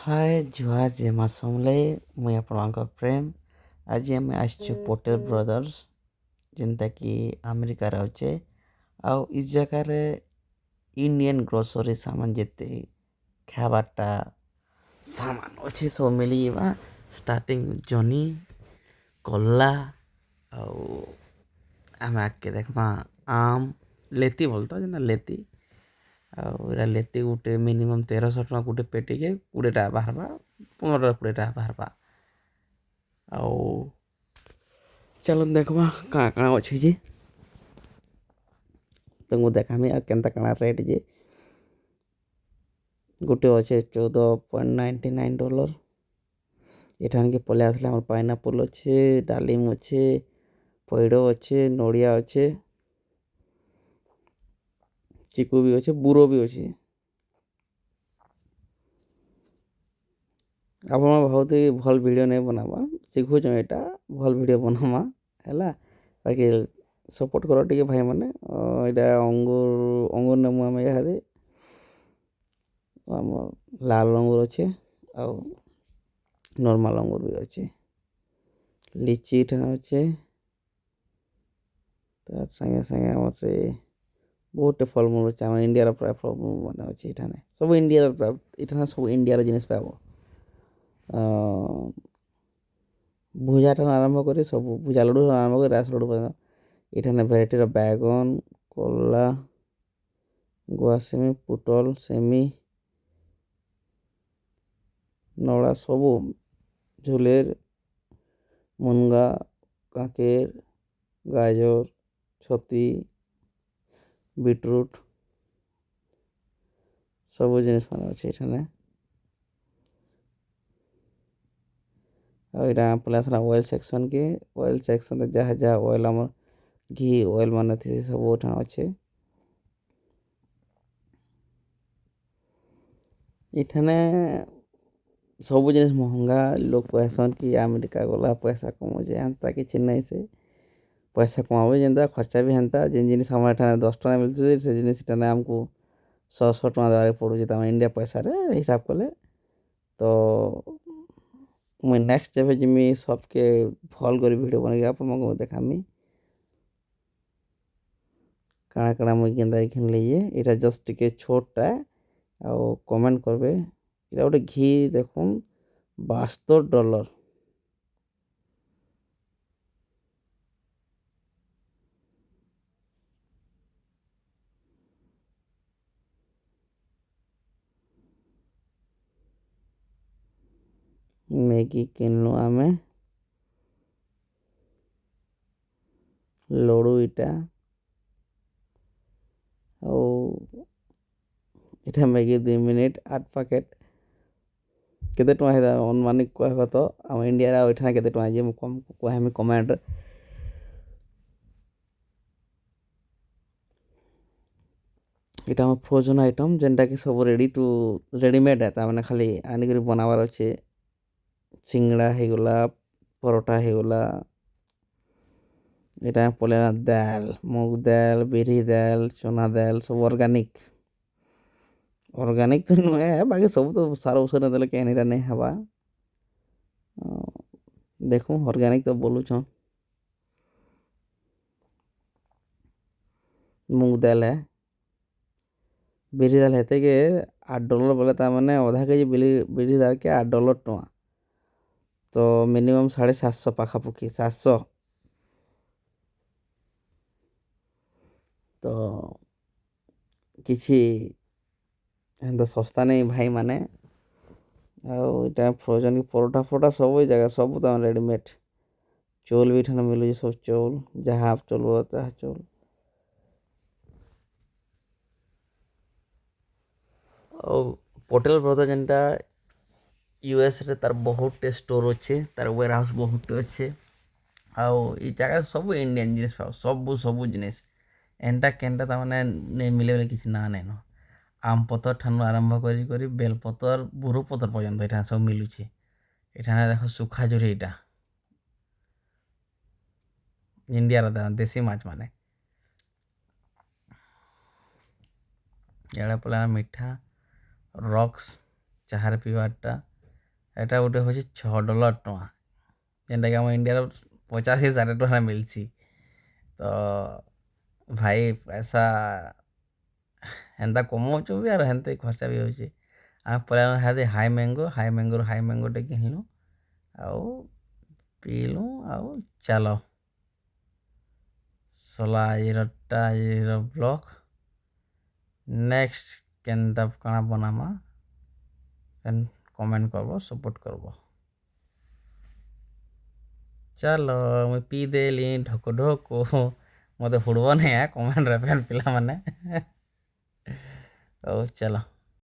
ହାଏ ଜୁହାର ଜୟ ମା ସମଲେଇ ମୁଇଁ ଆପଣଙ୍କ ପ୍ରେମ ଆଜି ଆମେ ଆସିଛୁ ପଟେଲ ବ୍ରଦର୍ସ ଯେନ୍ଟାକି ଆମେରିକାରେ ଅଛେ ଆଉ ଇ ଜାଗାରେ ଇଣ୍ଡିଆନ୍ ଗ୍ରୋସରୀ ସାମାନ ଯେତେ ଖାଇବାରଟା ସାମାନ ଅଛେ ସବୁ ମିଳିଯିବା ଷ୍ଟାର୍ଟିଂ ଜନି କଲା ଆଉ ଆମେ ଆଗକେ ଦେଖମା ଆମ୍ ଲେତି ବୋଲତ ଯେନ୍ତା ଲେତି ଆଉ ଏଟା ଲେତି ଗୁଟେ ମିନିମମ୍ 1300 ଟଙ୍କା ଗୁଟେ ପେଟିକେ 20ଟା ବାହାରବା 15-20ଟା ବାହାରବା ଆଉ ଚାଲନ୍ ଦେଖମା କାଣା କାଣା ଅଛି ଯେ ତମକୁ ଦେखाମି ଆଉ କେନ୍ତା କାଣା ରେଟ୍ ଯେ ଗୁଟେ ଅଛେ $14.99 ଏଠାନିକେ ପଲେଇ ଆସିଲେ ଆମର ପାଇନାପଲ୍ ଅଛେ ଡାଲିମ ଅଛେ ପଇଡ଼ ଅଛେ ନଡ଼ିଆ ଅଛେ ଚିକୁ ବି ଅଛେ ବୁରୋ ବି ଅଛେ ଆପଣ ଭାବୁଥିବେ ଭଲ୍ ଭିଡ଼ିଓ ନାଇଁ ବନାବା ଶିଖୁଛଁ ଏଇଟା ଭଲ୍ ଭିଡ଼ିଓ ବନାମା ହେଲା ବାକି ସପୋର୍ଟ କର ଟିକେ ଭାଇମାନେ ଏଇଟା ଅଙ୍ଗୁର ନେମୁ ଆମେ ଇହାଦେ ଆମର୍ ଲାଲ ଅଙ୍ଗୁର ଅଛେ ଆଉ ନର୍ମାଲ୍ ଅଙ୍ଗୁର ବି ଅଛେ ଲିଚି ଏଠାନେ ଅଛେ ତାର୍ ସାଙ୍ଗେ ସାଙ୍ଗେ ଆମର ସେ बहुतटे फलमूल अच्छे आम इंडिया प्राय फलमूल मैंने अच्छे ये सब इंडिया प्राय ये सब इंडिया जिनिस पाइब भुजा ठान आरंभ कर सब भुजा लड्डू आरंभ कर रास लड्डू ये भेराइटी बैगन कला गुआसेमी पुटल सेमी नड़ा सब झुलेर मुनगा काकेर गाजर छती बीटरूट सब जिनिस मान अच्छे ये यहाँ पहले आसला ऑयल सेक्शन के ऑयल सेक्शन जहाँ जहाँ ऑयल आम घी ऑयल मान थी सब अच्छे इठाने सब जिनिस महंगा लोग कहसन कि अमेरिका गला पैसा कमाऊे एंता कि नहीं से पैसा कमाबे जेनता खर्चा भी हेन्ता जिन जिनिस हमारे ठाने 10 टका मिलते से जिनिस ठाने आमको 100 टका देवारे पड़ुचे तम इंडिया पैसा रे हिसाब कले तो मुई नेक्स्ट जेबे जिमी सबके भल कर वीडियो बन आपको देखामी काଣା काଣା मुई केन्ता घिन लीजिए यहाँ जस्ट टिके छोटा आउ कमेंट करबे इटा गोटे घी देखुन $72 मैगी किनलु आमे लडू इटा इटा मैगी 2 मिनिट 8 पैकेट केते टଙ୍କା हेदा अनुमानिक कहबा तो आम इंडिया रा ओइठा केते टଙ୍କା जे कम कहमी कमेंट इटा हम फ्रोजन आइटम जेनटा कि सब रेडीमेड है ता माने खाली आनी करी बनावार अच्छे सिंगड़ा हो गला परोठा हो गला यहाँ पले दाल मूग दाल बिरी दाल चना दाल सब ऑर्गेनिक तो नुहे है बाकी सब तो सारा ऊसर न देले कहनी नहीं हवा देखो ऑर्गेनिक तो बोलू छो मूग दाल है बिरी दाल हेते के $8 बोले ता माने आधा केजी बिरी दाल के $8 टଙ୍କା तो मिनिमम 750 पाखापुखी 700 तो किसी एंता सस्ता नहीं भाई माने आउ फ्रोजन की परोठा फोटा सब जगह सब तो रेडीमेड चौल भी ठाने मिलूँ सब चौल जहाँ चौल ताहा चौल पटेल ब्रदर जेनटा यूएस रे तार बहुत टे स्टोर अच्छे तार वेयर हाउस बहुत अच्छे आउ ई जगह सब इंडियन जिनिस पाओ सब जिनिस एंटा केनटा तामाने नहीं मिले बोले किसी ना नहीं न आम पतर ठानु आरंभ करी बेल पतर बुरो पतर पर्यंत यहाँ सब मिलूचे यहाँ देख सुखा जुरी यहाँ इंडिया देसी माछ माने इड़ा पला मिठा रक्स चाहार पीवारटा ଏଟା ଗୋଟେ ହେଉଛି $6 ଯେନ୍ଟାକି ଆମ ଇଣ୍ଡିଆର 85-60 ଟଙ୍କା ମିଲ୍ସି। ତ ଭାଇ ପଇସା ହେନ୍ତା କମଉଛୁ ବି ଆର୍ ହେନ୍ତା ଖର୍ଚ୍ଚା ବି ହେଉଛି। ଆମେ ପଳେଇଲୁ ହାଇ ମ୍ୟାଙ୍ଗୋରୁ ହାଇ ମ୍ୟାଙ୍ଗୋଟେ କିଣିଲୁ ଆଉ ପିଇଲୁ ଆଉ ଚାଲ ସଲା ଆଜିର ବ୍ଲଗ୍। ନେକ୍ସଟ କେନ୍ତା କାଣା ବନାମା କମେଣ୍ଟ କରବ, ସପୋର୍ଟ କରବ। ଚାଲ ମୁଇଁ ପିଇ ଦେଲି ଢୋକ ଢୋକ, ମତେ ହୁଡ଼ବ ନାଇଁ କମେଣ୍ଟରେ ଫେନ୍ ପିଲାମାନେ। ହଉ ଚାଲ।